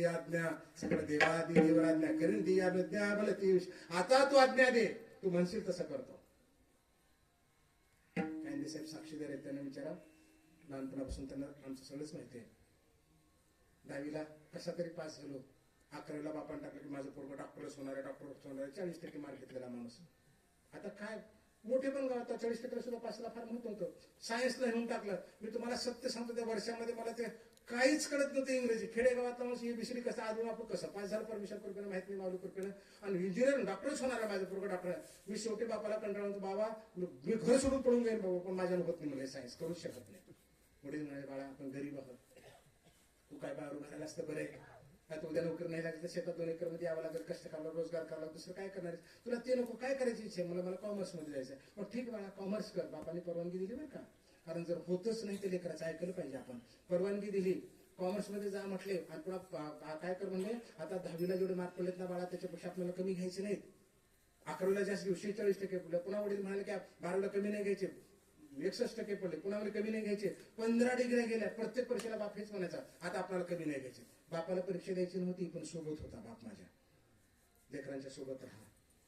तुझी आज्ञा सगळं देवादी देवर आज्ञा करीन ती आज्ञा भले ती आता तू आज्ञा दे, तू म्हणशील तसं करतो. गांधी साहेब साक्षीदार आहेत, त्यांना विचारा. लहानपणापासून त्यांना आमचं सगळंच माहिती आहे. 10वीला कसा तरी पास झालो, 11वीला बापान टाकलं की माझं पोरगं डॉक्टरच होणार आहे, डॉक्टरच होणार आहे. 40% मार्क घेतलेला माणूस. आता काय मोठे पण गावात 40% सुद्धा पासला फार महत्व होतं. सायन्सला घेऊन टाकलं. मी तुम्हाला सत्य सांगतो, त्या वर्षामध्ये मला ते काहीच कळत नव्हतं इंग्रजी. खेडेगावातला माणूस एबीसीडी कसं आजून आपण कसं पास झालं परमिशन कृपेनं माहित नाही, माऊली कृपेनं. आणि इंजिनियर डॉक्टरच होणार आहे माझं पोरगं डॉक्टर. मी शेवटी बापाला कंटाळा होतो, बाबा मी घर सोडून पळून जाईल बाबा, पण माझ्यानं होत नाही, मला सायन्स करूच शकत नाही. वडील म्हणाले, बाळा आपण गरीब आहोत, तू काय बाहेर घालायला असतं बरं आहे. आता उद्या नोकरी नाही लागली तर शेतात 2 एकर मध्ये यावं लागेल, कष्ट करावं, रोजगार करावा, दुसरं काय करणार आहे तुला? ते नको, काय करायची इच्छा आहे? मला कॉमर्स मध्ये जायचं आहे. मग ठीक बाळा, कॉमर्स कर. बापाने परवानगी दिली बरं का, कारण जर होतच नाही तर लेकराचं ऐकलं पाहिजे आपण. परवानगी दिली, कॉमर्स मध्ये जा म्हटले. आणि पुन्हा काय कर म्हणले, आता 10वीला जेवढे मार्क पडलेत ना बाळा, त्याच्यापेक्षा आपल्याला कमी घ्यायचे नाहीत. 11वीला जास्त घेऊ, 46% पडले. पुन्हा वडील म्हणाले की 12वीला कमी नाही घ्यायचे, 61% पडले. पुन्हा कमी नाही घ्यायचे. 15 डिग्री गेल्या. प्रत्येक परीक्षेला बाप हेच म्हणायचा, आता आपल्याला कमी नाही घ्यायचे. बापाला परीक्षा द्यायची नव्हती, पण सोबत होता बाप माझ्या. लेकरांच्या सोबत राहा.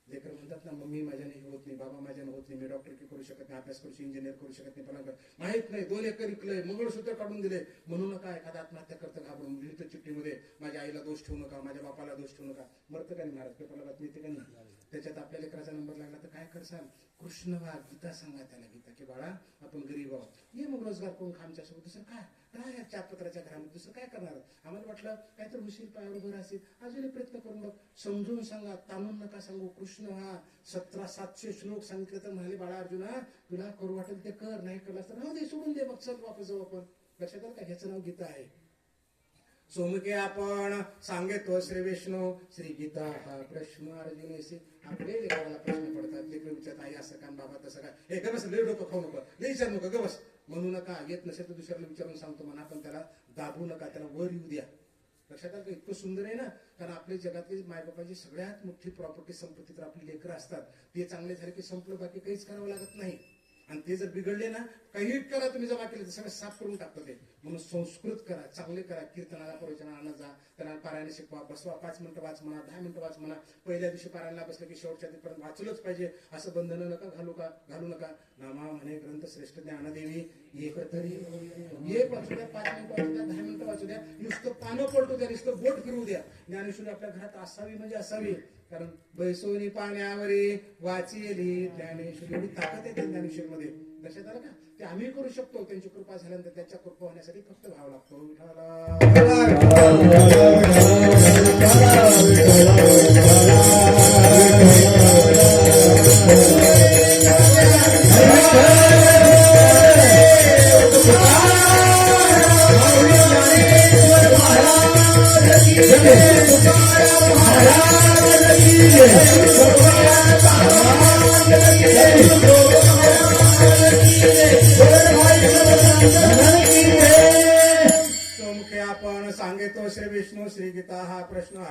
लेकर म्हणतात ना, मम्मी माझ्याने होत नाही, बाबा माझ्याने होत नाही, मी डॉक्टर की करू शकत नाही, अभ्यास करू, इंजिनियर करू शकत नाही, पण माहित नाही 2 एकर विकलंय, मंगळसूत्र काढून दिले. म्हणू नका एखादा आत्महत्या करतं घाबरून लिहितं चिठ्ठीमध्ये, माझ्या आईला दोष ठेवू नका, माझ्या बापाला दोष ठेवू नका. मरतं का नाही महाराज? पेपरला बातमी येते का नाही? त्याच्यात आपल्या लेकराचा नंबर लागला तर काय करसाल? कृष्ण वा गीता सांगा त्याला, गीता की बाळा आपण गरीब आहोत, ये मग रोजगार करून खा आमच्यासोबत. दुसरं काय राहा या 4 पत्राच्या घरामध्ये, दुसरं काय करणार? आम्हाला वाटलं काहीतरी हुशीर पायावर उभं असेल, अजूनही प्रयत्न करून बघ. समजून सांगा, ताणून नका सांगू. कृष्ण हा 1700 श्लोक सांगितले तर म्हणाले, बाळा अर्जुना तुला करू वाटेल ते कर, नाही करलास तर राहू दे, सोडून दे, बघ चल वापस जाऊ आपण. लक्षात आलं का? ह्याचं नाव गीता आहे. सोमके आपण सांगतो श्री विष्णू श्री गीता हा प्रश्न अर्जुनेशी. आपले लेकराला प्रश्न पडतात, लेकर विचारतात आई असं का, बाबा तसं काय. हे गबस, लय डोकं खाऊ नको, लय विचार नको, गबस म्हणू नका. येत नसेल तर दुसऱ्याला विचारून सांगतो म्हणा, पण त्याला दाबू नका, त्याला वर येऊ द्या. लक्षात आलं का? इतकं सुंदर आहे ना. कारण आपल्या जगातली मायबापाची सगळ्यात मोठी प्रॉपर्टी संपत्ती तर आपली लेकरं असतात. ते चांगले झाले की संपलं, बाकी काहीच करावं लागत नाही. आणि ते जर बिघडले ना, काही करा तुम्ही जमा केले तर सगळं साफ करून टाकतं ते. म्हणून संस्कृत करा, चांगले करा. कीर्तनाला प्रवचनाला जा, त्यांना पारायण शिकवा, बसवा, 5 मिनिटं वाच म्हणा, 10 मिनिटं वाच म्हणा. पहिल्या दिवशी पारायणला बसलं की शेवटच्या दिवसापर्यंत वाचलंच पाहिजे. असं बंधनं नका घालू नका. नामा म्हणे ग्रंथ श्रेष्ठ ज्ञानदेवी एकतरी एक वाचू द्या, 5 मिनिटं वाचू द्या, 10 मिनिटं वाचू द्या, नुसतं पानं पलटू द्या, नुसतं बोट फिरवू द्या. ज्ञानेश्वरी आपल्या घरात असावी म्हणजे असावी. कारण बैसोनी पाण्यावरी वाचेली ज्ञानेश्वरी, एवढी ताकद आहे त्या ज्ञानेश्वरीमध्ये. लक्षात आलं का? ते आम्ही करू शकतो. त्यांची कृपा झाल्यानंतर त्याच्या कृपा होण्यासाठी फक्त भाव लागतो. सोमके आपण सांगतो श्री विष्णू श्री गीता हा प्रश्न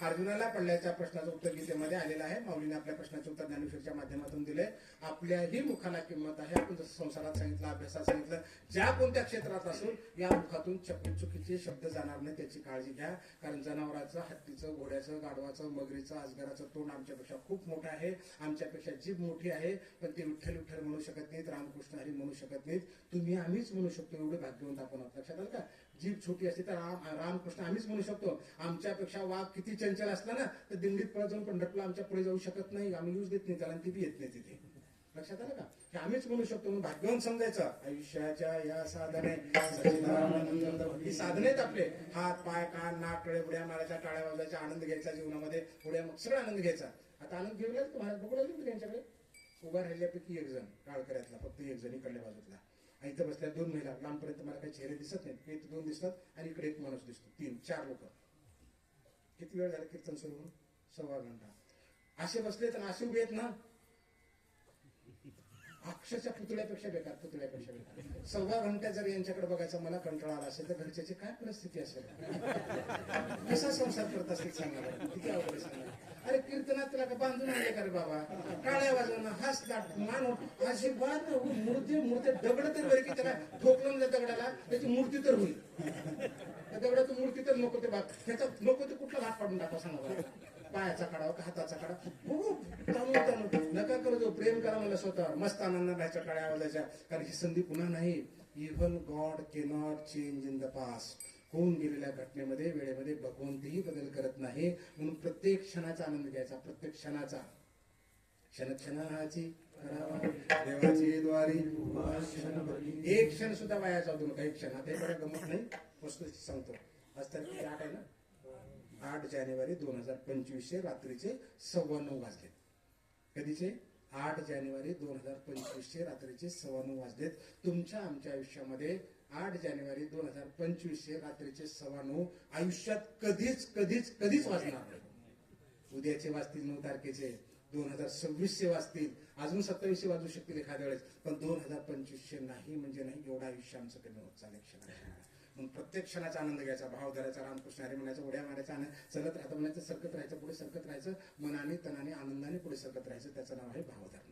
अर्जुनाला पडल्याच्या प्रश्नाचं उत्तर गीतेमध्ये आलेलं आहे. माऊलीने आपल्या प्रश्नाचे उत्तर ज्ञानेश्वरीच्या माध्यमातून दिले. आपल्याही मुखाला किंमत आहे. आपण जसं संसारात सांगितलं, अभ्यासात सांगितलं, ज्या कोणत्या क्षेत्रात असो या मुखातून चुकीचे शब्द जाणार नाही त्याची काळजी घ्या. कारण जनावराचं, हत्तीचं, घोड्याचं, गाढवाचं, मगरीचं, अजगराचं तोंड आमच्यापेक्षा खूप मोठं आहे. आमच्यापेक्षा जीभ मोठी आहे, पण ते विठ्ठल विठ्ठल म्हणू शकत नाहीत, रामकृष्ण हरी म्हणू शकत नाहीत. तुम्ही आम्हीच म्हणू शकतो. एवढे भाग्यवंत आपण. लक्षात आलं का? जीभ छोटी असते तर रामकृष्ण आम्हीच म्हणू शकतो. आमच्यापेक्षा वाघ किती चंचल असला ना तर दिंडीत पळत जाऊन पंढरपूरला आमच्या पुढे जाऊ शकत नाही. आम्ही यूज देत नाही त्याला, ती बी येत नाही तिथे. लक्षात आलं का? हे आम्हीच म्हणू शकतो. म्हणून भाग्यवंत समजायचं. आयुष्याच्या या साधने ही साधने आहेत आपले. हात, पाय, कान, नाक, टळे, उड्या मारायच्या, टाळ्या वाजवायचा, आनंद घ्यायचा जीवनामध्ये. उड्या मग सगळा आनंद घ्यायचा. आता आनंद घेऊया तुम्हाला बघू लागले त्यांच्याकडे. उभा राहिल्यापैकी एक जण काळकऱ्यातला, फक्त एक जण इकडल्या बाजूतला. इथं बसल्या 2 महिला. लांबपर्यंत मला काही चेहरे दिसत नाहीत. इथे 2 दिसतात आणि इकडे एक माणूस दिसतो. 3, 4 लोक. किती वेळ झाला कीर्तन सुरू होऊन? 1.25 घंटा. असे बसले तर असे उभे आहेत ना, अक्षरशः पुतळ्यापेक्षा बेकार. 1.25 घंटा जर यांच्याकडे बघायचं मला कंटाळा आला असेल तर घरच्याची काय परिस्थिती असेल? कसा संसार करत असतील सांगा बरं. किती अवघड सांगा. अरे कीर्तनात तुला का बांधून आणले का रे बाबा? टाळ्या वाजवणं, हसतात, मानव अजिबात मूर्ती दगड तर बरे की त्याला ठोकलं दगडाला त्याची मूर्ती तर होईल. तेवढ्या तू मूर्तीतच नको ते भाग, ह्याच्यात नको ते कुठला भाग काढून टाका सांगा बरं. पायाचा काढावा का हाताचा काढा, हो ताणून नका करू जो प्रेम करा मला स्वतःवर, मस्त आनंद राहायच्या काळ्या आवाजाच्या, कारण ही संधी पुन्हा नाही. Even God cannot change in the past. होऊन गेलेल्या घटनेमध्ये वेळेमध्ये भगवंतही बदल करत नाही. म्हणून प्रत्येक क्षणाचा आनंद घ्यायचा, प्रत्येक क्षणाचा. क्षणाची देवाची द्वारी एक क्षण सुद्धा वाया जाऊ नका, एक क्षण. आता हे गमत नाही, वस्तू सांगतो. आज तारीख 8 आहे ना, 8 जानेवारी 2025 रात्रीचे 9:15 वाजले. कधीचे? 8 जानेवारी 2025 रात्रीचे 9:15 वाजलेत. तुमच्या आमच्या आयुष्यामध्ये 8 जानेवारी 2025 रात्रीचे 9:15 आयुष्यात कधीच कधीच कधीच वाजणार नाही. उद्याचे वाजतील 9 तारखेचे, 2026 वाजतील, अजून 27 वाजू शकतील एखाद्या वेळेस, पण 2025 नाही म्हणजे नाही. एवढं आयुष्य आमचं कमी होत चालेल क्षणाक्षणाला. म्हणून प्रत्येक क्षणाचा आनंद घ्यायचा, भाव धरायचा, रामकृष्ण हरी म्हणायचं, उड्या मारायचा, चलत राहतं म्हणायचं, सरकत राहायचं, पुढे सरकत राहायचं, मनाने तनाने आनंदाने पुढे सरकत राहायचं. त्याचं नाव आहे भावधर्म.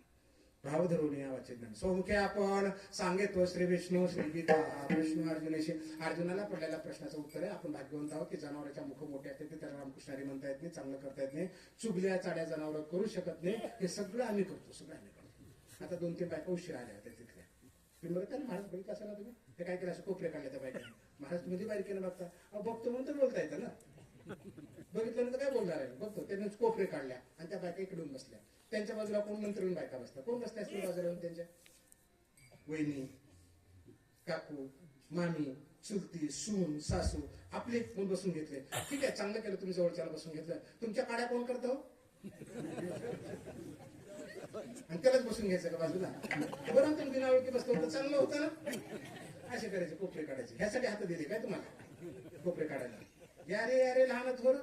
भाव धरून या वाचन. सोमुखे आपण सांगितलं श्री विष्णू श्री गीता. विष्णू अर्जुनाशी, अर्जुनाला पडलेल्या प्रश्नाचं उत्तर आहे. आपण भाग्यवंत आहोत की जनावरांच्या मुख मोठे असते, त्याला रामकृष्ण हरी म्हणता येत नाही, चांगलं करता येत नाही, चुगल्या चाड्या जनावर करू शकत नाही. हे सगळं आम्ही करतो, सगळं आम्ही करतो. आता 2-3 बायका उशीर आल्या होत्या तिथल्या. तुम्ही बघता ना महाराज, बघितलं असा ना तुम्ही, ते काय केलं, असं कोपरे काढले त्या बायकाने. महाराज तुम्ही बारीकेनं बघता, बघतो म्हणून तर बोलता येतं ना, बघितलं तर काय बोलणार आहे. बघतो त्याने कोपरे काढल्या आणि त्या बायका इकडून बसल्या. त्यांच्या बाजूला कोण नंतरून बायका बसतात, कोण बसल्या असतील बाजूला त्यांच्या? वहिनी, काकू, मामी, चुलती, सून, सासू आपले कोण बसून घेतले. ठीक आहे, चांगलं केलं तुम्ही जवळच्याला बसून घेतलं. तुमच्या काड्या कोण करतो आणि त्यालाच बसून घ्यायचं का बाजूला? बरं तुम्ही बिना ओळखी बसलो तर चांगलं होतं ना. असे करायचे, कोपरे काढायचे. ह्यासाठी हात दिले काय तुम्हाला कोपरे काढायला? या रे लहानच बरं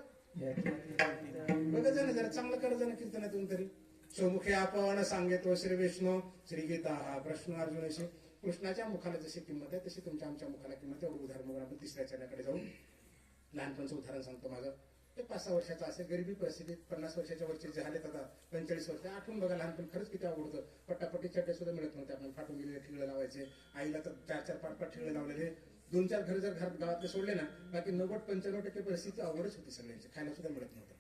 बघा जण जरा चांगलं करत जाणं कीर्तनातून तरी. सोमुखे आपण सांगितो श्री विष्णू श्री गीता. हा प्रश्न अर्जुनाशी. कृष्णाच्या मुखाला जशी किंमत आहे तशी तुमच्या आमच्या मुखाला किंमत आहे. उदाहरण बघून आपण तिसऱ्या चरणाकडे जाऊ. लहानपणचं उदाहरण सांगतो माझं. ते 5-6 वर्षाचा असेल, गरिबी परिस्थितीत 50 वर्षाच्या वरचे जे झाले आता 45 वर्ष. आठवून बघा लहानपण खरंच किती आवडतं. पट्टापट्टी चड्डे सुद्धा मिळत नव्हते. आपण फाटून गेलेले ठिगळे लावायचे. आईला तर 4-4, 5-5 ठिगळे लावलेले. 2-4 घर जर गावातले सोडले ना, बाकी 90-95% परिस्थिती अवघडच होती सगळ्यांची. खायला सुद्धा मिळत नव्हतं.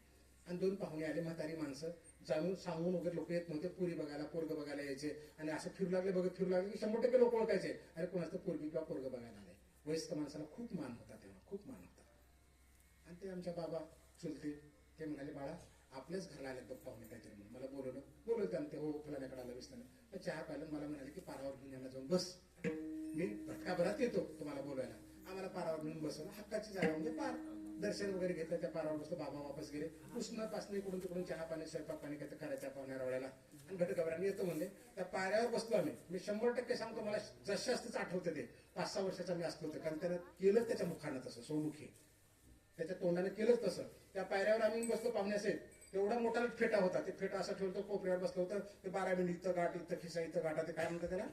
आणि 2 पाहुणे आले, म्हातारी माणसं, जाऊन सांगून वगैरे लोक येत नव्हते. पोरी बघायला, पोरग बघायला यायचे. आणि असं फिरू लागले की 100% लोक ओळखायचे, अरे कोणाचं पोरगी किंवा पोरग बघायला आले. वयस्क माणसाला खूप मान होता तेव्हा, खूप मान होता. आणि ते आमच्या बाबा चुलते ते म्हणाले, बाळा आपल्याच घरला आले बघ पाहुणे काहीतरी म्हणून. मला बोलवलं त्यांना. ते हो फलाण्याकडे आलं बसताना चहा प्यायला. मला म्हणाले की पारावर घेऊन यांना जाऊन बस, मी भटकाभरात येतो तुम्हाला बोलायला. आम्हाला पारावर घेऊन बसवलं. हक्काची जागा म्हणजे पार. दर्शन वगैरे घेतलं, त्या पारावर बसलो. बाबा वापस गेले. उष्ण पासणी इकडून तिकडून चहा पाणी स्वयंपाक पाणी काय करायच्या पाहुण्या रावळ्याला. आणि घटकाभराने येतो म्हणले. त्या पायऱ्यावर बसलो आम्ही. मी 100% सांगतो, मला जसं असतंच आठवतं ते. 5-6 वर्षाचा मी असलो होतो, कारण त्यानं केलं त्याच्या मुखानं तसं. सोमुखी त्याच्या तोंडाने केलंच तसं. त्या पायऱ्यावर आम्ही बसलो पाहुण्यासेठ. तेवढा मोठा फेटा होता. ते फेटा असा ठेवतो, कोपऱ्यावर बसलो होतं. ते 12 मिनिट इथं गाठ, इथं खिसा, इथं गाठा. ते काय म्हणतात त्याला?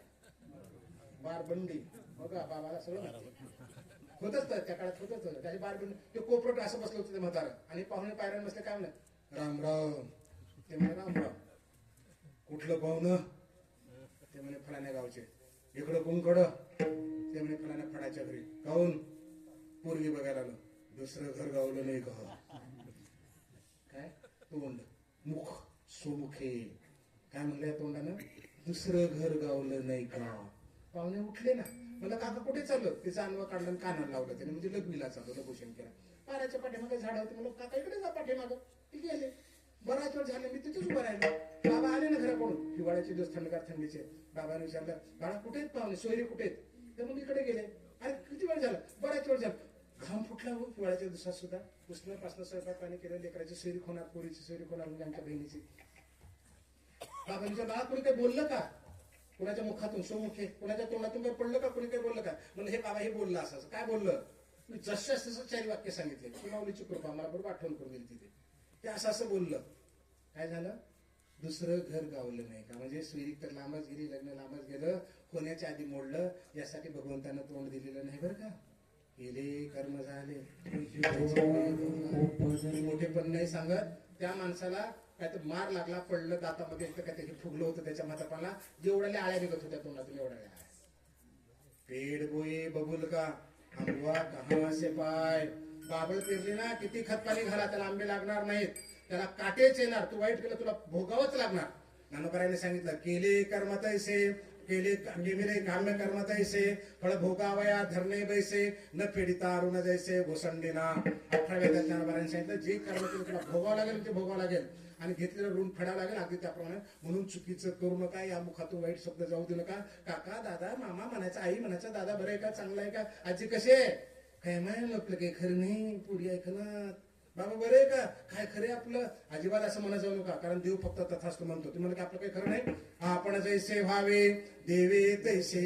बारबंडी. बघा बाबाला सगळं होतच त्या काळात होतच. त्याची बारबंडी. ते कोपरट असं बसलं होतं ते म्हातारं. आणि पाहुणे पायऱ्यावर बसले. काय म्हणत? रामराव. ते म्हणे रामराव. कुठलं पाहुणं? ते म्हणे फलाण्या गावचे. इकडं कोणकडं? ते म्हणे फलाण्या फडाच्या घरी. काहून? पोरगी बघायला आलो. दुसरं घर गावलं नाही का? काय तोंड मुख सोमुखे. काय म्हणलं या तोंडानं? दुसरं घर गावलं नाही का? पाहुणे उठले ना. मला काका कुठे चाललं? तिचं अनवा काढलं, कानाला लावलं त्याने. म्हणजे लग्नीला चाललं, लघुशन केलं. पाराच्या पाठीमागे झाड होते. मला काका इकडे जा पाठीमागं. ती गेले. बराच वेळ झाले, मी तिथेच उभं राहिलो. बाबा आले ना घराकडून. हिवाळ्याचे दिवस, थंडगार थंडीचे. बाबाने विचारलं, बाळा कुठे आहेत पाहुणे? सोयरे कुठे आहेत? तर मग इकडे गेले. अरे किती वेळ झाला? बराच वेळ झाला. घाम फुटला हो हिवाळ्याच्या दिवसात सुद्धा. उष्णपासनं स्वयंपाक पाणी केलं. लेकराची सोयरी होणार, पोरीची सोयरी होणार, म्हणजे आमच्या बहिणीची. बाबांच्या बाळा कोणी काही बोललं का? कुणाच्या मुखातून सोमुखे, कुणाच्या तोंडातून काही पडलं का? कोणी काही बोललं का? म्हणजे हे बाबा हे बोललं असं. काय बोललं? मी जसं तसं 4 वाक्य सांगितले. माऊलीची कृपा मला बरोबर आठवण करून दिली तिथे. ते असं बोललं. काय झालं? दुसरं घर गावलं नाही का? म्हणजे सोयरी तर लांबच गेली, लग्न लांबच गेलं, होण्याच्या आधी मोडलं. यासाठी भगवंतानं तोंड दिलेलं नाही बरं का. गेले कर्म झाले. मोठे पण नाही सांगत. त्या माणसाला काय तर मार लागला, पडलं दातामध्ये, काय ते फुगलं होतं त्याच्या म्हातापाला. जेवढ्याला आळ्या निघत होत्या तोंडातून, एवढ्या आळ्या. पेड गोये बबुल का आंबवा कहा से पाय. बाबळ पेरली ना किती खत पाणी घाला त्याला आंबे लागणार नाहीत, त्याला काटेच येणार. तू वाईट केलं तुला भोगावंच लागणार. ज्ञानोबारायांनी सांगितलं केले कर्म तैसे, केले मिरे काम्य कर्म तैसे, फळ भोगावया धरणे बैसे, न पीडिता अरुण जैसे घोसंडीना. 18व्या ज्ञानोबारायांनी सांगितलं जे कर्म केलं तुला भोगावं लागेल ते भोगावं लागेल आणि घेतलेलं ऋण फेडावं लागेल अगदी त्याप्रमाणे. म्हणून चुकीचं करू नका, या मुखातून वाईट शब्द जाऊ देऊ नका. काका दादा मामा म्हणायचं, आई म्हणायचं, दादा बरं आहे का, चांगलं आहे का, आजी कशी आहे, काय माहिती आपलं काही खरं नाही, पुरी ऐकणार, बाबा बरं आहे का, काय खरे आपलं, अजिबात असं म्हणा जाऊ नका. कारण देव फक्त तथास्तु म्हणतो. ते म्हणलं की आपलं काही खरं नाही. आपण जैसे व्हावे देवे तैसे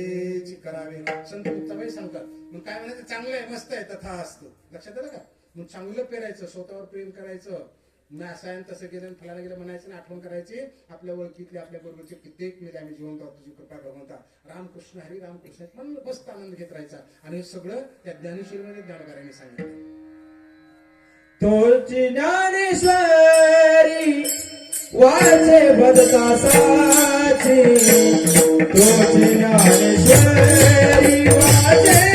करावे. संत मुक्ताबाई सांगतात. मग काय म्हणायचं, चांगलं आहे मस्त आहे तथा असतं. लक्षात आलं का. मग चांगलं पेरायचं, स्वतःवर प्रेम करायचं, मी असं आहे तसं गेलं फलाना गेलं म्हणायचं आणि आठवण करायची आपल्या ओळखीतले आपल्या बरोबरचे कित्येक वेळी आम्ही जिवंत आहोत, तुझी कृपा भगवंता, रामकृष्ण हरी रामकृष्ण पण मस्त आनंद घेत राहायचा. आणि हे सगळं त्या ज्ञानेश्वरीमध्ये ज्ञानोबारायांनी सांगितलं. तोची ज्ञानेश्वरी वाचे बदकासाची, तोची ज्ञानेश्वरी वाचे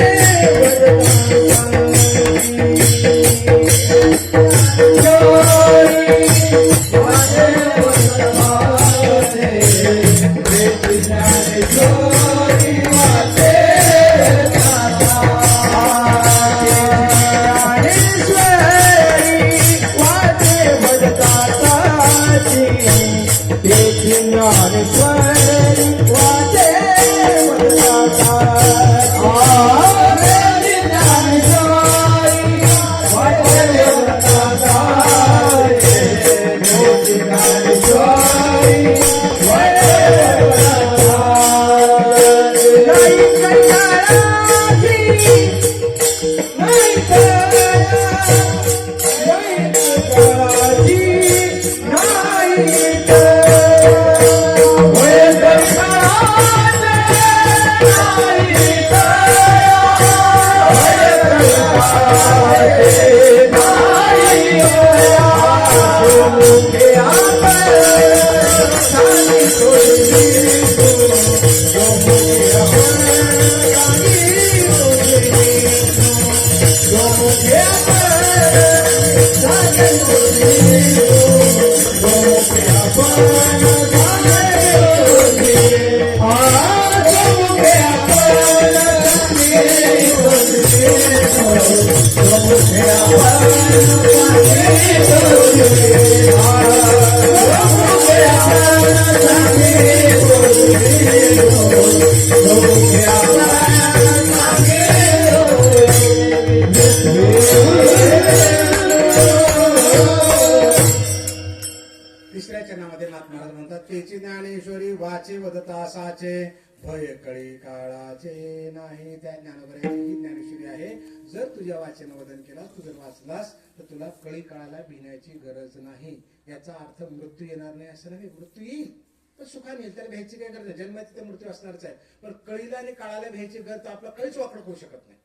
वाचे वदतासाचे भय कळी काळाचे नाही. त्या ज्ञानोबारायांची ही ज्ञानेश्वरी आहे. जर तुझ्या वाचन वदन केला, तू जर वाचलास तर तुला कळी काळाला भिण्याची गरज नाही. याचा अर्थ मृत्यू येणार नाही असं नाही. मृत्यू येईल पण सुखाने येईल, त्याला भ्यायची काय गरज नाही. जन्मात तिथे मृत्यू असणारच आहे. पण कळीला आणि काळाला भ्यायची गरज तर आपला कळीच वाकडं होऊ शकत नाही.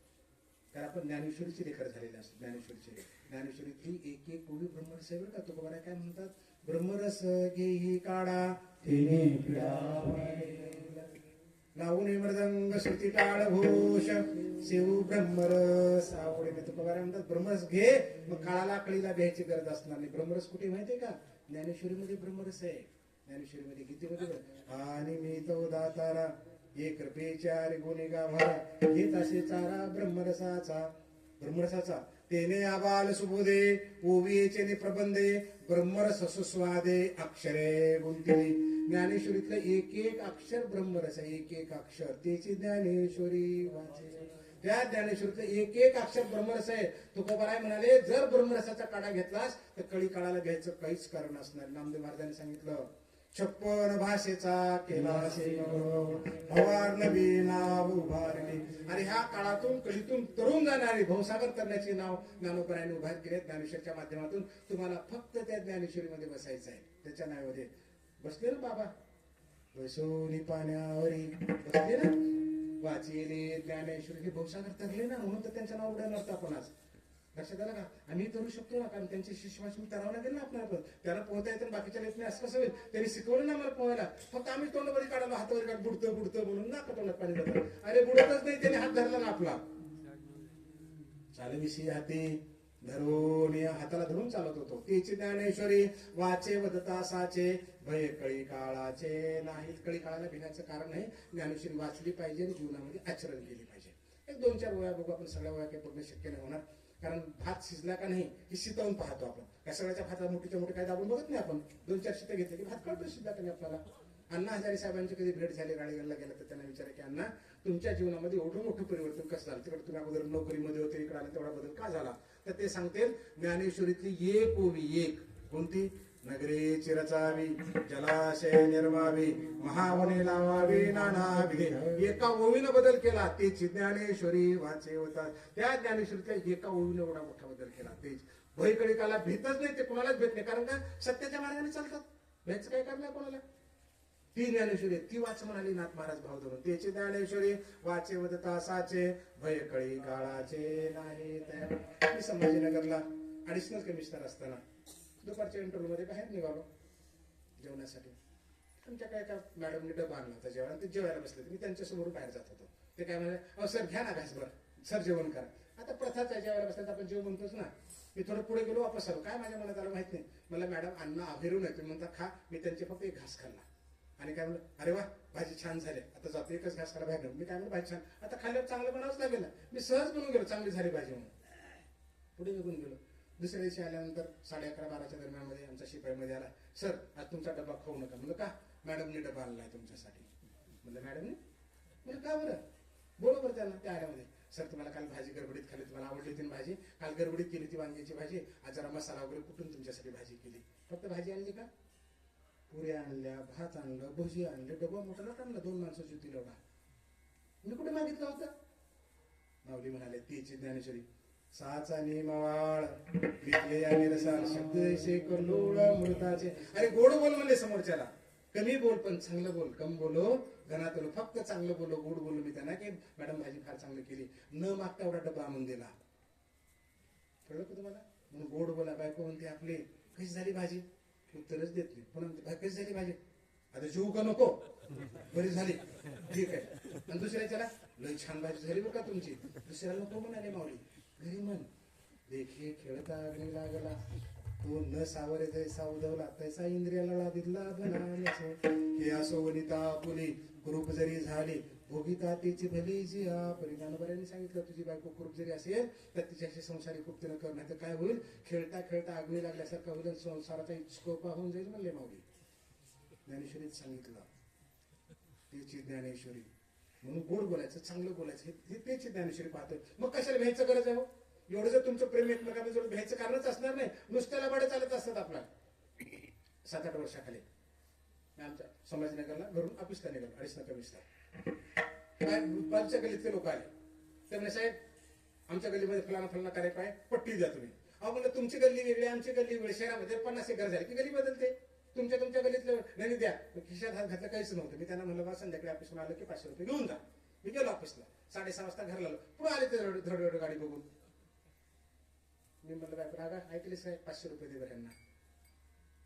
कारण आपण ज्ञानेश्वरीची लेकर झालेली असतो. ज्ञानेश्वरीतली एक एक ओळी ब्रह्मरस आहे बरं का. तुकोबाराय काय म्हणतात, ब्रह्मरस घेई काढा लावून मृदंग श्रुती टाळ घोष शिव ब्रह्मरस आवडीने. तुकोबाराय म्हणतात ब्रह्मरस घे, मग काळाला कळीला घ्यायची गरज असणार नाही. ब्रह्मरस कुठे माहितीये का, ज्ञानेश्वरीमध्ये ब्रह्मरस आहे. ज्ञानेश्वरीमध्ये गीतेमध्ये आणि मी तो दातारा एक कृपेचार गुणी गाभारा घेत असे चारा ब्रह्मरसाचा तेने आबाल सुबोधे ओवियेचे प्रबंधे ब्रह्मरस सुस्वादे अक्षरे गुंतिले. ज्ञानेश्वरीतलं एक एक अक्षर ब्रह्मरस आहे. एक एक अक्षर त्याची ज्ञानेश्वरी वाचे. त्या ज्ञानेश्वरीतलं एक एक अक्षर ब्रह्मरस आहे. तुकोबाराय म्हणाले जर ब्रह्मरसाचा काढा घेतलास तर कळी काळाला घ्यायचं काहीच कारण असणार. नामदेव महाराजांनी सांगितलं 56 भाषेचा केला भवार नवी नाव उभारली. आणि ह्या काळातून कळीतून तरुण जाणारे भवसागर करण्याचे नाव ज्ञानोबारायांनी उभार केले. ज्ञानेश्वरच्या माध्यमातून तुम्हाला फक्त त्या ज्ञानेश्वरीमध्ये बसायचं आहे. त्याच्या नावामध्ये बसले ना बाबा, बसवली पाण्यावरी बसले ना, वाचले ज्ञानेश्वरी भवसागर तरले ना, म्हणून तर त्यांचं नाव उड्या नव्हतं आपण आज. लक्षात आलं का. आम्ही करू शकतो ना, कारण त्यांचे शिष्यवाशी तरावं लागेल ना आपल्याला. त्याला पोहता येतं बाकीच्या येत नाही असं कसं होईल. त्यांनी शिकवलं ना मला पोहायला. फक्त आम्ही तोंडमध्ये काढायला हातावर काढ बुडतं म्हणून ना तोंडात पाणी जातं. अरे बुडतच नाही, त्याने हात धरला ना आपला. चालविषयी हाती धरून या हाताला धरून चालत होतो. तेची ज्ञानेश्वरी वाचे वदता साचे भय कळी काळाचे नाहीत. कळी काळाला भिण्याचं कारण नाही. ज्ञानेश्वरी वाचली पाहिजे आणि जीवनामध्ये आचरण केली पाहिजे. एक 2-4 वया बघू आपण. सगळ्या वया काही बघणं शक्य नाही होणार, कारण भात शिजला का नाही हे शितावून पाहतो आपण. या सगळ्याच्या भाताला मोठीच्या मोठे काय दाबून बघत नाही आपण. 2-4 शिते घेतले की भात कळतो शिजला का नाही आपल्याला. अण्णा हजारे साहेबांची कधी भेट झाली राळेगणला गेला तर त्यांना विचारा की अण्णा तुमच्या जीवनामध्ये एवढं मोठं परिवर्तन कसं झालं. तिकडे तुम्ही अगोदर नोकरीमध्ये होते, इकडे आले तेवढा बदल का झाला. तर ते सांगतील ज्ञानेश्वरीतली एक ओवी, एक कोणती, नगरे चिरचावी जलाशय निर्मावी महावने लावावी नानावी. एका ओवीनं बदल केला तेच ज्ञानेश्वरी वाचे होता. त्या ज्ञानेश्वरीच्या एका ओवीनं एवढा मोठा बदल केला. तेच भयकळिकाला भीतच नाही, ते कोणालाच भेट नाही, कारण का सत्याच्या मार्गाने चालतात. भ्यायचं काय करणार कोणाला. ती ज्ञानेश्वरी ती वाच म्हणाली नाथ महाराज भाव धरून. त्याची ज्ञानेश्वरी वाचे वदता साचे भय कळी काळाचे नाही. मी संभाजीनगरला ऍडिशनल कमिशनर असताना दुपारच्या इंटरव्ह्यू मध्ये बाहेर निघालो जेवणासाठी. आमच्या काय एका मॅडमने डबा आणला होता जेवण. ते जेवायला बसले. मी त्यांच्यासमोर बाहेर जात होतो. ते काय म्हणाले, अहो सर घ्या ना घासभर, सर जेवण करा. आता प्रथाच आहे, जेवायला बसल्यात आपण जेवण म्हणतोच ना. मी थोडं पुढे गेलो, वापस आलो. काय माझ्या मनात आलं माहित नाही. मला मॅडम अन्न आभेरून आहे, तुम्ही म्हणता खा. मी त्यांचे फक्त एक घास खाल्ला आणि काय म्हणलं, अरे वा भाजी छान झाली, आता जातो एकच घास खाला बाहेर. मी काय म्हणलं, भाजी छान, आता खाल्ल्यावर चांगलं बनावंच लागेल ना. मी सहज बनवून गेलो, चांगली झाली भाजी म्हणून. पुढे निघून गेलो. दुसऱ्या दिवशी आल्यानंतर 11:30-12च्या दरम्यान आमचा शिपाईमध्ये आला. सर आज तुमचा डबा खाऊ नका. म्हणलं का. मॅडमने डबा आणलाय तुमच्यासाठी. म्हणलं मॅडमने. म्हणजे का बरं. बरोबर त्यांना त्या आल्यामध्ये, सर तुम्हाला काल भाजी गडबडीत खाल्ली, तुम्हाला आवडली होती भाजी, काल गडबडीत केली ती वांग्याची भाजी, आज जरा मसाला वगैरे कुठून तुमच्यासाठी भाजी केली. फक्त भाजी आणली का, पुऱ्या आणल्या, भात आणलं, भजी आणले, डबा मोठा आणला 2 माणसाची होती एवढा. मी कुठे मागितलं होतं. माऊली म्हणाले तीची ज्ञानेश्वरी साचा निमवाळ विकले या निरसाल शब्द शेकलोळ मृताचे. अरे गोड बोल म्हणले समोरच्याला, कमी बोल पण चांगलं बोल. कम बोलो घनात बोलो, फक्त चांगलं बोलो, गोड बोललो. मी त्यांना की मॅडम भाजी फार चांगली केली, न मागता एवढा डबा आणून दिला. कळलं का तुम्हाला. म्हणून गोड बोला. बायको म्हणते आपली कशी झाली भाजी, उत्तरच देत नाही. पण कशी झाली भाजी, आता जेवू का नको, बरी झाली, ठीक आहे. आणि दुसऱ्याच्याला लय छान भाजी झाली बरं का तुमची, दुसऱ्याला नको म्हणाले माऊली. घरी म्हण, देखी खेळता अग्नी लागला, तो न सावरे जैसा उदवला तैसा इंद्रियाला लादिला बनाण्याचे. हे असो वनिता पुली कुरूप जरी झाली भोगिता तिची भली जी. परिणामबऱ्याने सांगितलं, तुझी बायको कुरूप जरी असेल तर तिच्याशी संसारी कुप्तीनं कर, नाही तर काय होईल, खेळता खेळता अग्नी लागल्यासारखं होईल, संसाराचा इचकोपा होऊन जाईल म्हणले माऊली. ज्ञानेश्वरीत सांगितलं त्याची ज्ञानेश्वरी. म्हणून गोड बोलायचं, चांगलं बोलायचं, हे त्याची ज्ञानेश्वरी पाहतोय. मग कशाला भ्यायचं गरज आहे हो. एवढं जर तुमचं प्रेम एकमेकांना जर भ्यायचं कारणच असणार नाही. नुसत्याला बडे चालत असतात आपला. 7-8 वर्षाखाली आमच्या संभाजीनगरला घरून ऑफिसला निघालो, 2.5 कमिशनर. काय बाजूच्या गल्लीतले लोक आले. ते म्हणे साहेब आमच्या गल्लीमध्ये फलाना कार्यक्रम आहे, पट्टी द्या तुम्ही. अहो म्हणलं तुमची गल्ली वेगळी, आमची गल्ली वेगळी. शहरामध्ये 50 एकर झाली की गल्ली बदलते. तुमच्या गल्लीतलं नाही द्या. खिशात हात घातलं काहीच नव्हतं. मी त्यांना म्हणलं बा संध्याकाळी ऑफिसला आलं की 500 रुपये घेऊन जा. मी गेलो ऑफिसला. 6:30 वाजता घरला आलो. पुढे आले ते धड गाडी बघून. मी म्हणलं बायको रागा ऐकले साहेब 500 रुपये दे बरं यांना.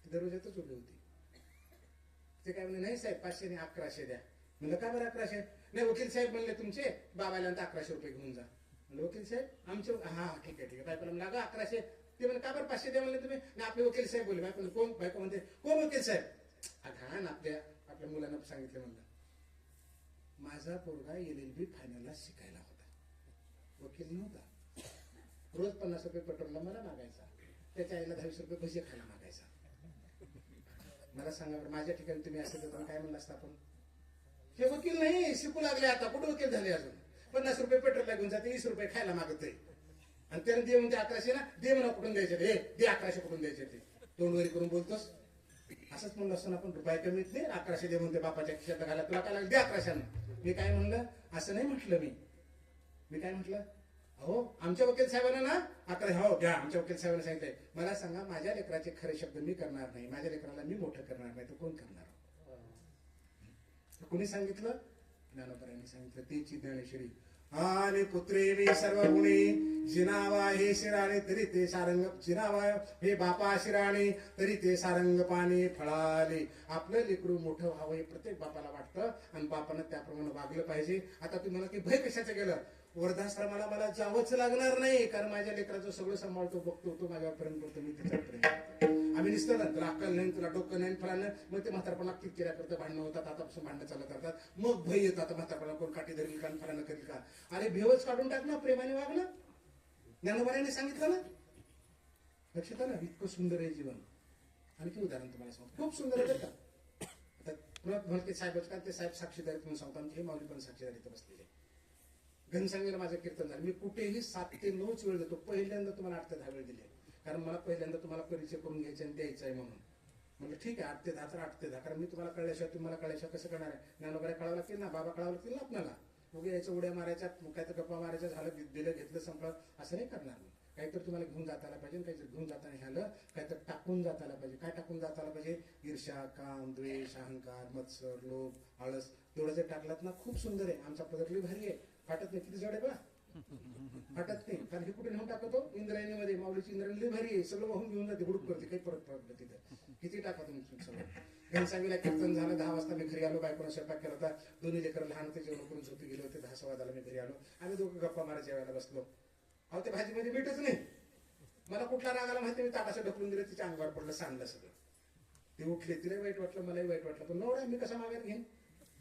ती दरवाजातच उभी होती. ते काय म्हणले नाही साहेब 500 नाही 1100 द्या. म्हणलं का बरं 1100. नाही वकील साहेब म्हणले तुमचे बाबाला 1100 रुपये घेऊन जा. म्हणलं वकील साहेब आमचे, हा ठीक आहे बायकोला म्हणलं 1100. ते म्हणले का बरं 500 द्या म्हणले तुम्ही. नाही आपले वकील साहेब बोलले. बायको कोण, बायको म्हणते कोण वकील साहेब. हा ना आपल्या मुलांना सांगितलं. म्हणलं माझा पोरगा LLB फायनलला शिकायला होता, वकील नव्हता. रोज 50 रुपये पेट्रोलला मला मागायचा, त्याच्या आईला 20 रुपये भजी खायला मागायचा. मला सांगा बरं माझ्या ठिकाणी तुम्ही असं तर काय म्हणलं असतं आपण. हे वकील नाही, शिकू लागले आता, कुठे वकील झाले अजून. 50 रुपये पेट्रोलला घेऊन जाते, 20 रुपये खायला मागतोय. आणि त्याने दे म्हणते 1100 ना, दे म्हणा कुठून द्यायचे, हे दे 1100 कुठून द्यायचे. ते तोंडवरी करून बोलतोस. असंच म्हणलं असतं आपण, रुपये कमीत नाही 1100 दे म्हणते बापाच्या खिशात घाला, तुला काय लागेल दे 1100. मी काय म्हणलं, असं नाही म्हटलं मी काय म्हटलं, हो आमच्या वकील साहेबांना ना 11 हो द्या. आमच्या वकील साहेबांना सांगितलंय. मला सांगा माझ्या लेकराचे खरे शब्द मी करणार नाही, माझ्या लेकराला मी मोठं करणार नाही, तर कोण करणार. कुणी सांगितलं, ज्ञानोबरांनी सांगितलं. तेची ज्ञानेश्वरी आणि पुत्रे मी सर्व गुणी जिनावा हे शिराणे तरी ते सारंग जिनावा हे बापा शिराणे तरी ते सारंग पाणी फळाले. आपलं लेकरू मोठं व्हावं हे प्रत्येक बापाला वाटतं आणि बापानं त्याप्रमाणे वागलं पाहिजे. आता तुम्हाला की भय कशाचं गेलं, वृद्धाश्रमाला मला जावंच लागणार नाही, कारण माझ्या लेकराचं सगळं सांभाळतो, बघतो, तो माझ्यावर प्रेम करतो, मी त्याच्यावर प्रेम करतो. आम्ही निसतं ना, तुला अक्कल नाही, तुला डोकं नाही, फळानं, मग ते म्हातारपणा किरकिऱ्या करतं, भांडणं होतात, आतापासून भांडणं चालू करतात, मग भय येतात म्हातारपणा कोण काठी धरेल का फळानं करेल का. अरे भेवच काढून टाक ना, प्रेमाने वाग ना. ज्ञानोबाने सांगितलं ना, लक्षात ना, इतकं सुंदर आहे जीवन. आणखी उदाहरण तुम्हाला सांगतो, खूप सुंदर आहे बरं का. आता पुन्हा म्हणते साहेबच का, ते साहेब साक्षीदारी म्हणून सांगतो, आमचे हे माऊली पण साक्षीदारी इथं बसलेले. घनसांगीला माझं कीर्तन झालं, मी कुठेही 7 ते 9 वेळ देतो. पहिल्यांदा तुम्हाला 8 ते 10 वेळ दिले, कारण मला पहिल्यांदा तुम्हाला परिचय करून घ्यायचा आणि द्यायचा आहे म्हणून. म्हणजे ठीक आहे 8 ते 10 तर 8 ते 10, कारण मी तुम्हाला कळल्याशिवाय तुम्हाला कळल्याशिवाय कसं करणार आहे. ज्ञानोबाला कळावं लागतील ना, बाबा कळावं लागतील ना आपल्याला. मग यायचं उड्या मारायच्या, काय तर गप्पा मारायच्या, झालं दिलं घेतलं संपलं असं नाही करणार मी. काहीतरी तुम्हाला घेऊन जाता आला पाहिजे, काहीतरी घेऊन जाताना ह्याला काहीतरी टाकून जाता आला पाहिजे. काय टाकून जाता आला पाहिजे, ईर्ष्या, काम, द्वेष, अहंकार, मत्सर, लोभ, आळस, तेवढं जर टाकलात ना, खूप सुंदर आहे. आमचा पदर लई भारी आहे, फाटत नाही. किती जड आहे बघा, फाटत नाही. कारण हे कुठे नेऊन टाकतो इंद्रायणीमध्ये, माऊलीची इंद्रायणी लई भारी आहे, सगळं वाहून घेऊन जाते, हुडूक करते, काही परत पडत तिथे. किती टाका तुम्ही सगळं. घनसांगीला कीर्तन झालं, 10 वाजता मी घरी आलो, बायकोनं स्वयंपाक केला होता, दोन्ही लेकरं लहान होते, जेवण करून झोपी गेले होते. 10 सव्वा 10ला मी घरी आलो, आम्ही दोघं गप्पा मारा जेवायला बसलो. अहो ते भाजीमध्ये मीठच नाही. मला कुठला राग आला माहिती, मी ताटाचं ढकलून दिलं, तिच्या अंगावर पडलं, सांडलं सगळं. ती उठली, तिला वाईट वाटलं, मलाही वाईट वाटलं, पण नवरा मी कसा मागायला घेईन.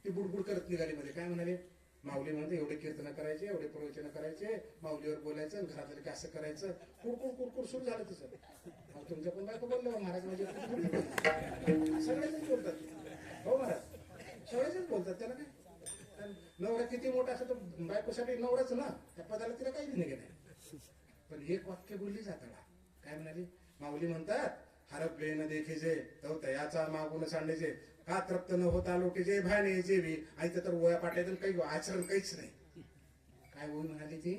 ती बुडबुड करत निघाली मध्ये, काय म्हणाले, माऊली म्हणते एवढे कीर्तन करायचे, एवढे प्रवचन करायचे, माऊलीवर बोलायचं, घरातलं की असं करायचं, कुरकुर कुरकुर सुरू झालं तिचं. तुमच्या पण बायको बोललो महाराज, म्हणजे सगळेजण बोलतात. हो महाराज, सगळेजण बोलतात, त्याला काय. नवरा किती मोठा असं तर बायकोसाठी नवराच ना, त्या पदाला तिला काही नाही नाही. पण एक वाक्य बोलली जाताना, काय म्हणाली, माऊली म्हणतात हरपले न देखीजे तो तयाचा मागून सांडायचे, का तृप्त न होता लोटीचे भाने जेवी. आणि तर वया पाट्यातून काही आचरण काहीच नाही. काय होऊन म्हणाली ती,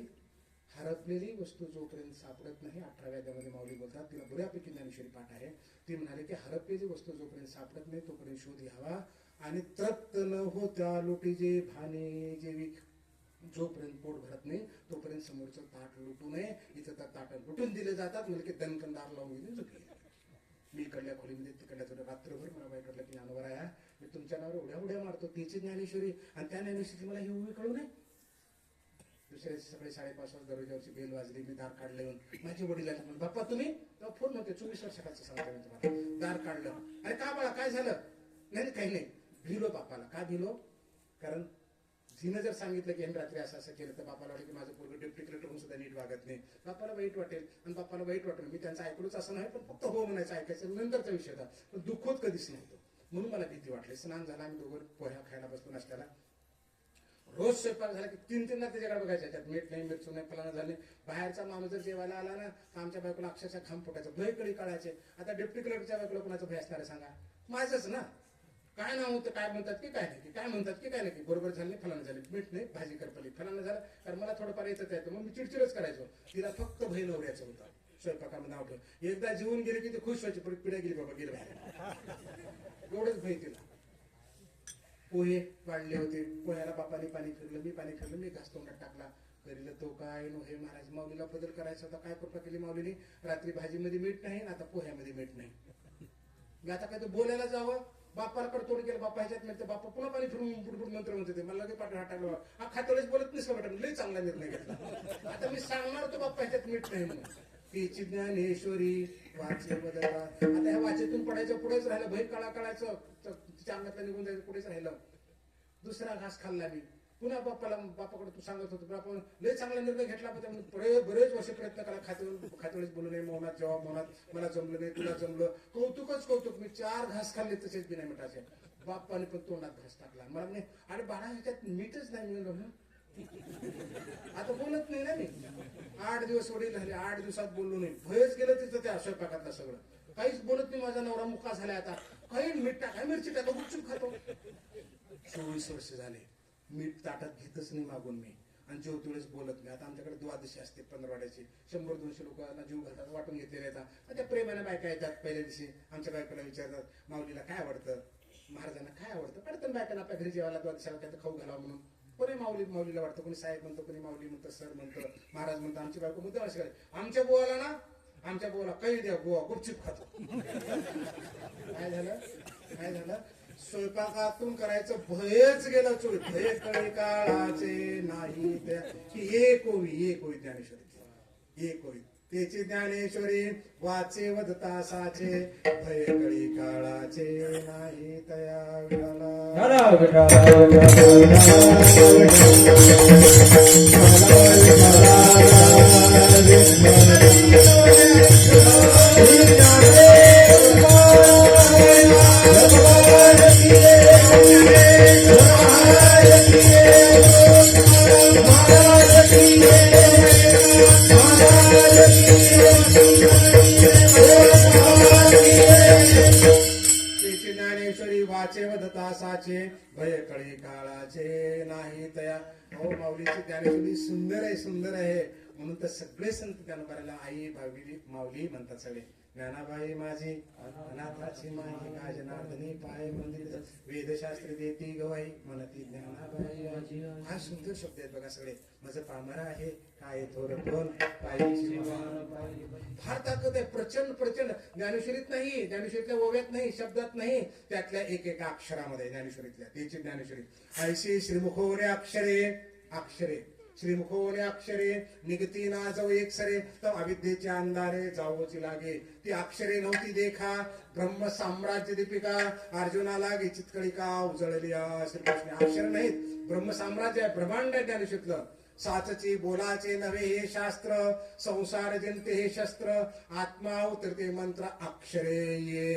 हरपलेली वस्तू जोपर्यंत सापडत नाही, 18व्या अध्यायामध्ये माऊली बोलतात, तिला बऱ्यापैकी ज्ञानेश्वरी पाठ आहे. ती म्हणाली की हरपलेली वस्तू जोपर्यंत सापडत नाही तोपर्यंत शोध घ्यावा, आणि तृप्त न होता लोटीचे भाने जेवी, जोपर्यंत पोट भरत नाही तोपर्यंत समोरचं ताट लुटू नये. इथं तर ताट लुटून दिले जातात, म्हणजे की दणकंदार लावून गेली झोपली. मी इकडल्या खोलीमध्ये तिकडल्या थोडं रात्रभर मला वाईट वाटलं की ज्ञानोबा आहे, मी तुमच्या नावावर उड्या उड्या मारतो, तिची ज्ञानेश्वरी आणि त्या ज्ञानेश्वरी मला ही उभी कळू नये. दुसऱ्या सकाळी 5:30 वाजता दरवाजावरची बेल वाजली, मी दार काढलं येऊन. माझे वडील आले, म्हणून बाप्पा तुम्ही, तेव्हा फोन नव्हते, 24 वर्षाचं सांगतो मी तुम्हाला. दार काढलं, अरे का बाळा काय झालं, नाही काही नाही. भिलो बापाला, का भिलो, कारण तिनं जर सांगितलं की रात्री असं असं केलं तर बापाला वाटेल की माझं पोरगं डेप्टी कलेक्टर होऊन सुद्धा नीट वागत नाही, बापाला वाईट वाटेल. आणि बापाला वाईट वाटेल, मी त्यांचं ऐकलोच असं नाही, पण फक्त हो म्हणायचं, ऐकायचं नंतरचा विषय होता, पण दुःखोत कधीच नव्हतं. म्हणून मला भीती वाटली. स्नान झाला, आम्ही दोघं पोह्या खायला बसलो नाश्त्याला. रोज स्वयंपाक झाला की 3-3दा त्याच्याकडे बघायचं, त्यात मीठ नाही, मिरचू नाही, फलाना झाले. बाहेरचा माणूस जर जेवायला आला ना, तर आमच्या बायकोला अक्षरशः खांब फुटायचं, भय कळी काढायचे. आता डेप्टी कलेक्टरच्या बायकोला कोणाचं भय असणार आहे सांगा, माझंच ना. काय नाव होतं, काय म्हणतात की काय नाही, काय म्हणतात की काय नाही, बरोबर झाले, फलाना झाले, मीठ नाही, भाजी करपली, फलाना झालं. कारण मला थोडंफार येतं, मग मी चिडचिडच करायचो. तिला फक्त भय नवऱ्याचं होतं, स्वयंपाकामध्ये नाव ठेव. एकदा जेवून गेले की ते खुश व्हायचे, पण पिढ्या गेली बाबा गेलं बाहेर, एवढंच भय तिला. पोहे वाढले होते, पोह्याला बापाने पाणी फिरलं, मी पाणी फिरलं, मी घास तोंडात टाकला. करील तो काय नो हे महाराज, माऊलीला बदल करायचा होता, काय कृपा केली माऊलीने, रात्री भाजीमध्ये मीठ नाही, आता पोह्यामध्ये मीठ नाही. मी आता काय तो बोलायला जावं, बापाला कडतोड केलं, बापा ह्याच्यात नाही, बापा पुन्हा पाणी फिरून बुडबुड मंत्र म्हणते ते, मला लगेच पाठ टाकलं, हा खातोळेच बोलत नाही सगळं, लई चांगला निर्णय घेतला. आता मी सांगणार होतो बाप्पा ह्याच्यात मीठ नाही म्हणून. तिची ज्ञानेश्वरी वाचे बदला. आता ह्या वाचेतून पडायचं, पुढेच राहिलं, भय काळा काढायचं, तिच्या अंगातला निघून जायचं, पुढेच राहिलं. दुसरा घास खाल्ला मी, पुन्हा बापाकडे तू सांगत होतो, बापा लय चांगला निर्णय घेतला, बरेच वर्ष प्रयत्न करा, खातेवेळेस बोलू नये, मौनात जेव्हा मौनात, मला जमलं नाही, तुला जमलं, कौतुकच कौतुक. मी 4 घास खाल्ले तसेच बिना मिठाचे. बाप्पाने पण तोंडात घास टाकला. मला नाही, अरे बाळा ह्याच्यात मीठच नाही मिळलं. आता बोलत नाही ना मी. 8 दिवस वडील झाले, 8 दिवसात बोललो नाही, भयच गेलं तिथं त्या स्वयंपाकातलं सगळं. काहीच बोलत नाही, माझा नवरा मुका झालाय आता, काही मीठ टाका, मिरची टाका, गुपचूप खातो. 24 वर्ष झाले, मीठ ताटात घेतच नाही मागून मी, आणि जेवते वेळेस बोलत नाही. आता आमच्याकडे द्वादशी असते, 15वाड्याची, 100-200 लोकांना जीव घालतात, वाटून घेतलेले येतात. त्या प्रेमाने बायका येतात, पहिल्या दिवशी आमच्या बायकोला विचारतात, माऊलीला काय आवडतं, महाराजांना काय आवडतं, पडतं बायकांना आपल्या घरी जेवायला द्वादशीला काय खाऊ घालावं म्हणून. कोणी माऊली माऊलीला वाटतं, कोणी साहेब म्हणतो, कोणी माऊली म्हणतं, सर म्हणतं, महाराज म्हणतं. आमची बायको मुद्दाम अशी करायची. आमच्या बुवाला ना, आमच्या बुवाला काही द्या, बुवा गुपचूप खातो. काय झालं स्वयंपाकातून करायचं भयच गेलं चोरी. भय कळे काळाचे नाही त्या ही एक ओवी ज्ञानेश्वरी, एक ओवी त्याची ज्ञानेश्वरी वाचे वदता साचे. भय कळी काळाचे नाही तया विडाला. ज्ञानेश्वरी वाचे वदता साचे. भय कळी काळाचे नाही तया. हो माऊलीची ज्ञानेश्वरी सुंदर आहे म्हणून तर सगळे संत ज्ञान करायला आई भावी माऊली म्हणतात सगळे. ज्ञानाबाई माझी अनाथाची माई का जनार्दनी पाय मंदिर वेदशास्त्री देती गवाई म्हणती ज्ञानाबाई माझी. हा सुंदर शब्द आहेत बघा सगळे. माझं पामरा आहे काय थोर दोन पायीची फार ताकद आहे. प्रचंड ज्ञानेश्वरीत नाही, ज्ञानेश्वरीतल्या ओव्यात नाही, शब्दात नाही, त्यातल्या एक अक्षरामध्ये ज्ञानेश्वरीतल्या त्याची ज्ञानेश्वरी. ऐशी श्रीमुखोने अक्षरे श्रीमुखोने अक्षरे निगती ना जाऊ एक सरे. तर अविद्येचे अंधारे जाऊची लागे. ती अक्षरे नव्हती देखा ब्रह्म साम्राज्य दीपिका. अर्जुना लागे चितकळिका उजळली श्रीकृष्ण. अक्षर नाहीत, ब्रह्म साम्राज्य आहे, ब्रह्मांड आहे ज्ञानेश्वरीतलं. साचची बोलाचे नव्हे हे शास्त्र, संसार जंते हे शस्त्र. आत्मा उतरते मंत्र अक्षरे ये.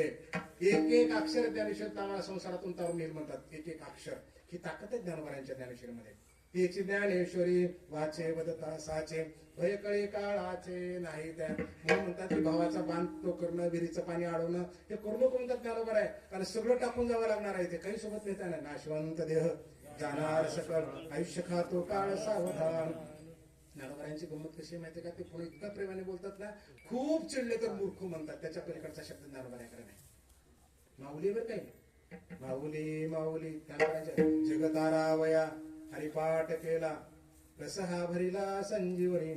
एक अक्षर ज्ञानेश्वर आम्हाला संसारातून तारून येईल म्हणतात. एक अक्षर ही ताकद आहे ज्ञानोबारांच्या ज्ञानेश्वरीमध्ये. त्याची ज्ञानेश्वरी वाचे वदता साचे. भय कळे काळाचे नाही त्या. म्हणून म्हणतात की भावाचा बांध तो करणं, विहिरीचं पाणी अडवणं हे करू नको म्हणतात ज्ञानोबर आहे. कारण सगळं टाकून जावं लागणार आहे. ते काही सोबत नेता नाही. नाशवंत देह जाणार सकळ आयुष्य खातो काळ सावधान. ज्ञानोबरांची गंमत कशी माहिती का? ते पुणे इतका प्रेमाने बोलतात ना, खूप चिडले तर मूर्ख म्हणतात. त्याच्या पलीकडचा शब्द ज्ञानोबरांकडे नाही. माऊलीवर काही माऊली ज्ञानोबरांच्या जगतारावया हरिपाठ केला रस हा भरिला संजीवनी.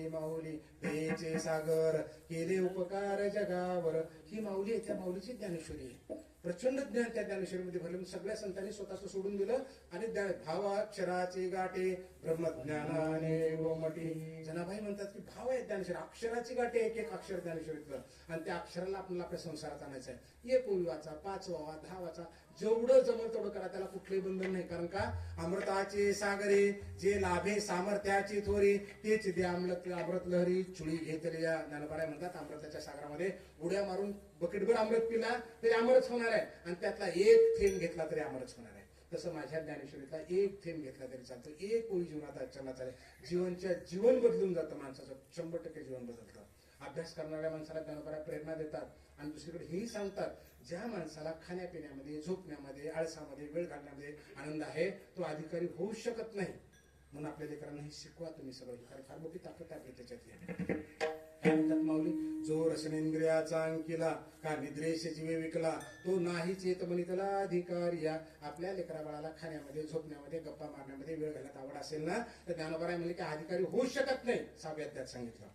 माऊली दयेचे सागर केले उपकार जगावर. ही माऊली आहे, त्या माऊलीची ज्ञानेश्वरी आहे. प्रचंड ज्ञान त्या ज्ञानेश्वरीमध्ये भरलं. सगळ्या संतांनी स्वतःच सोडून दिलं आणि भावाक्षराचे गाठे ब्रह्मज्ञानाने गोमटी. जनाबाई म्हणतात की भाव आहे ज्ञानेश्वरी, अक्षराची गाठे एक अक्षर ज्ञानेश्वरीतलं. आणि त्या अक्षराला आपल्याला आपल्या संसारात आणायचं आहे. एक ओवी वाचा, 5 वाचा, 10 वाचा, जेवढं जमल तेवढं करा. त्याला कुठलंही बंधन नाही. कारण का अमृताचे सागरे जे लाभे सामर्थ्याची थोरी तेच दे अमृत लहरी चुळी घेतली. या ज्ञानोबा म्हणतात अमृताच्या सागरामध्ये उड्या मारून बकेटभर अमृत पिला तरी अमरच होणार आहे. आणि त्यातला एक थेंब घेतला तरी अमरच होणार आहे. तसं माझ्या ज्ञानेश्वरीतला एक थेंब घेतला तरी चालतो. एक ओळी जीवनात आचरणाचा जीवन बदलून जातं माणसाचं. 100% जीवन बदलतं. अभ्यास करणाऱ्या माणसाला ज्ञानोबा प्रेरणा देतात. आणि दुसरीकडे हेही सांगतात ज्या माणसाला खाण्यापिण्यामध्ये, झोपण्यामध्ये, आळसामध्ये, वेळ घालण्यामध्ये आनंद आहे तो अधिकारी होऊ शकत नाही. म्हणून आपल्या लेकरांना हे शिकवा तुम्ही सगळं. कारण फार मोठी ताकद आहे त्याच्यातली. काय म्हणतात माऊली? जो रसनेंद्रियाचा अंकिला का निद्रेश जीवे विकला तो नाहीच येत म्हणी त्याला अधिकारी. आपल्या लेकरा बाळाला खाण्यामध्ये, झोपण्यामध्ये, गप्पा मारण्यामध्ये वेळ घालण्यात आवड असेल ना तर ज्ञानोबा म्हणजे काय अधिकारी होऊ शकत नाही. 6व्या अध्यायात सांगितलं.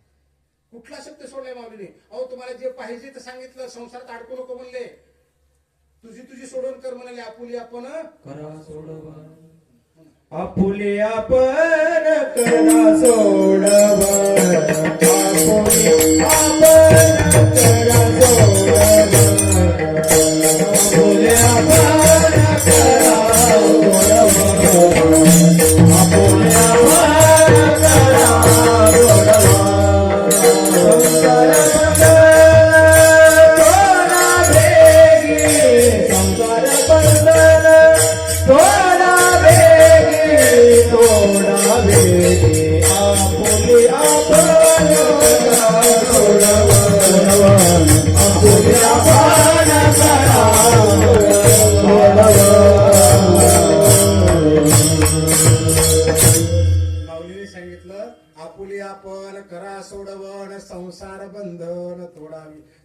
कुठला शब्द सोडलाय माऊलीने? अहो तुम्हाला जे पाहिजे ते सांगितलं. संसारात अडकू नको म्हणले. तुझी सोडून कर म्हणाले. आपुली आपण करा सोडवा. आपुले आपण करा सोडवा. आपुले आपण करा सोडवा. आपुले आपण करा सोडवा. आपुले आपण करा सोडवा. आपुले आपण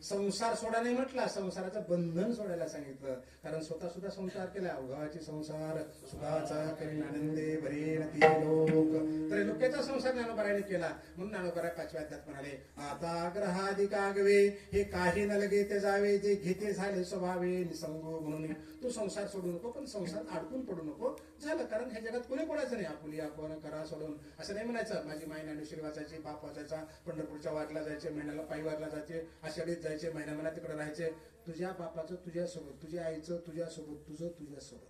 संसार सोडा नाही म्हटला, संसाराचं बंधन सोडायला सांगितलं. कारण स्वतः सुद्धा संसार केला. उगाची संसार सुखाचा करीन आनंदे भरेन ती लोक. तर लोकांचा संसार ज्ञानोबाराने केला. म्हणून ज्ञानोबा 5व्या अध्यायात म्हणाले, आता ग्रहाधिकागवे हे काही न लगे ते जावे, जे घेते झाले स्वभावे निसंगो. म्हणून तू संसार सोडू नको, पण संसार अडकून पडू नको. झालं, कारण ह्या जगात कोणी कोणाचं नाही. आपुली आपण करा सोडून असं नाही म्हणायचं. माझी माय ज्ञानेश्वरी वाचायची, बाप वाचायचा, पंढरपूरच्या वारला जायचे, महिन्याला पायी वारला जायचे, आषाढीत जायचे, महिना तिकडे राहायचे. तुझ्या बापाचं तुझ्यासोबत, तुझ्या आईचं तुझ्यासोबत, तुझं तुझ्यासोबत.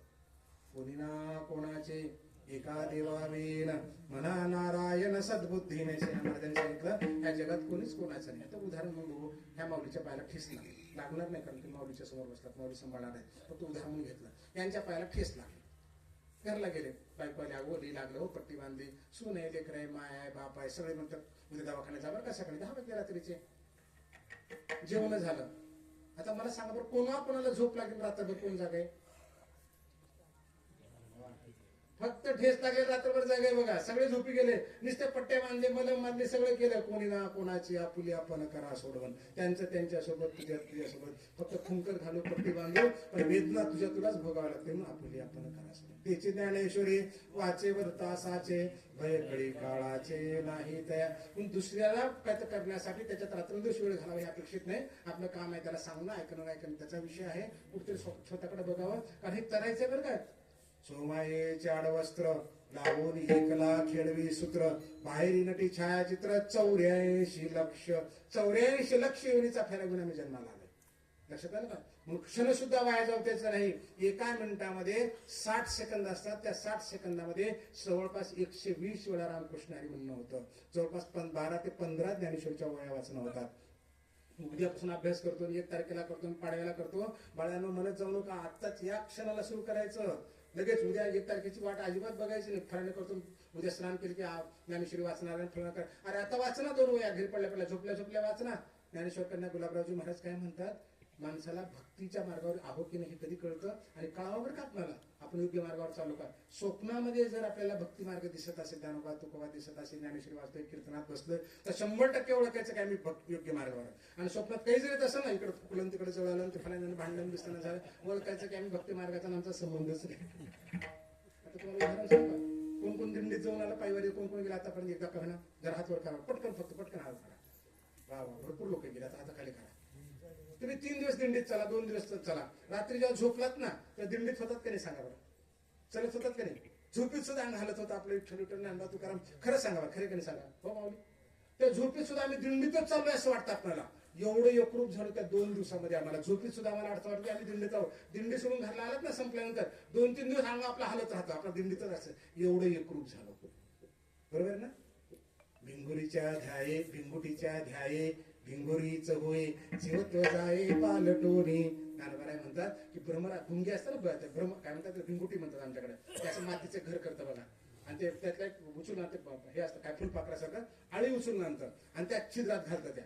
कोणी ना कोणाचे एका देवावेन म्हणा नारायण सद्बुद्धीने महाराजांनी सांगितलं. या जगात कोणीच कोणाचं नाही. आता उदाहरण म्हणून बघू. ह्या माऊलीच्या पायाला ठेस लागणार नाही, कारण की माऊलीच्या समोर बसतात, माऊली सांभाळणार आहे. फक्त उदाहरण म्हणून घेतलं. यांच्या पायाला ठेस लागली. घरला गेले, बायकोला ओली लागलं, हो पट्टी बांधली, सून आहे, लेकर आहे, माय आहे, बाप आहे, सगळे म्हणतात उद्या दवाखान्यात जा बरं का. सकाळी 10 वाजले रात्रीचे. जेवण झालं. आता मला सांगा बरं, कोणाला झोप लागेल रात्रभर? कोण जागा आहे? फक्त ठेस लागले, रात्रभर जागा आहे बघा. सगळे झोपी गेले, नुसते पट्टे बांधले, मलम बांधले, सगळं केलं. कोणी ना कोणाची आपुली आपण करा सोडवण. त्यांचं त्यांच्यासोबत, तुझ्यासोबत. फक्त खुंकर घालू, पट्टी बांधू, पण वेदना तुलाच भोगावं लागते. म्हणून आपुली आपण करा सोडवण. त्याची ज्ञानेश्वरी वाचे वर्तासाचे भयकळी काळाचे नाही तया. दुसऱ्याला काय करण्यासाठी त्याच्यात रात्रंदिवस वेळ घालावा हे अपेक्षित नाही. आपलं काम आहे त्याला सांगणं, ऐकणं त्याचा विषय आहे. कुठेतरी स्वतःकडे बघावं, कारण हे करायचंय बरं काय. सोमायेचे आडवस्त्र लावून एकला खेळवी सूत्र, बाहेरी नटी छायाचित्र 84 लक्ष योनीचा फेरा घेऊन आम्ही जन्माला आलोय. लक्षात आलं का? म्हणून क्षण सुद्धा वाया जाऊ द्यायचं नाही. एका मिनिटामध्ये 60 सेकंद असतात. त्या 60 सेकंदामध्ये जवळपास 120 वेळा रामकृष्ण हरी म्हणणं होतं. जवळपास 12 ते 15 ज्ञानेश्वरीच्या वया वाचणं होतात. उद्यापासून अभ्यास करतो, 1 तारखेला करतो, पाडव्याला करतो. बाळांनो म्हणत जाऊ नका, आत्ताच या क्षणाला सुरू करायचं. लगेच उद्या 1 तारखेची वाट अजिबात बघायची नाही. फळाने करतो, उद्या स्नान केली की ज्ञानेश्वरी वाचणार, फळा कर. अरे आता वाचना 2 वया, घरी पडल्या झोपल्या वाचना. ज्ञानेश्वर कन्या गुलाबरावजी महाराज काय म्हणतात, माणसाला भक्तीच्या मार्गावर आहो की नाही कधी कळतं, आणि कळावर का आपल्याला आपण योग्य मार्गावर चालू का. स्वप्नामध्ये जर आपल्याला भक्ती मार्ग दिसत असेल, ज्ञानोबा तुकोबा दिसत असेल, ज्ञानेश्वरी वाचतोय, कीर्तनात बसलोय, तर 100% ओळखायचं काय मी योग्य मार्गावर. आणि स्वप्नात काही जरी तसं ना, इकडे फुकलं तिकडे जवळ फळांना भांडण दिसताना झालं, ओळखायचं की आम्ही भक्ती मार्गाचा आमचा संबंधच नाही. आता तुम्हाला उदाहरण सांगा, कोण दिंडीत जाऊन आला पायवारी, कोण गेला आतापर्यंत एकदा का होईना, जर हात वर करा, पटकन हात करा. वा भरपूर लोक गेले, आता हाताखाली करा. तुम्ही 3 दिवस दिंडीत चला, 2 दिवस चला, रात्री जेव्हा झोपलात ना, तर दिंडीत होतात का नाही सांगा बरं? चलत होतात का नाही? झोपीत सुद्धा अंग हालत होतं आपलं. विठ्ठल ज्ञानोबा तुकाराम खरं सांगा बरं, खरे का नाही सांगा हो माऊली? त्या झोपीत सुद्धा आम्ही दिंडीतच चाललोय असं वाटतं आपल्याला. एवढं एकरूप झालं त्या 2 दिवसामध्ये आम्हाला. झोपीत सुद्धा आम्हाला अडचण वाटते आम्ही दिंडीत आहोत. दिंडी सोडून घरला आलात ना संपल्यानंतर 2-3 दिवस अंग आपला हालत राहतं, आपला दिंडीतच असं. एवढं एकरूप झालं, बरोबर ना? भिंगुरीच्या ध्याये भिंगुरीच होय जीवत्व जाये पालटोनी. ज्ञानोबा म्हणतात की भ्रमरा भुंगी असतं ना, भ्रम काय म्हणतात, भिंगुटी म्हणतात आमच्याकडे. त्याचं मातीचं घर करतं बघा, आणि ते त्यातल्या उचलून हे असतं काय फुलपाखरासारखं, आळी उचलून आणतं आणि त्या छिद्रात घालतं. त्या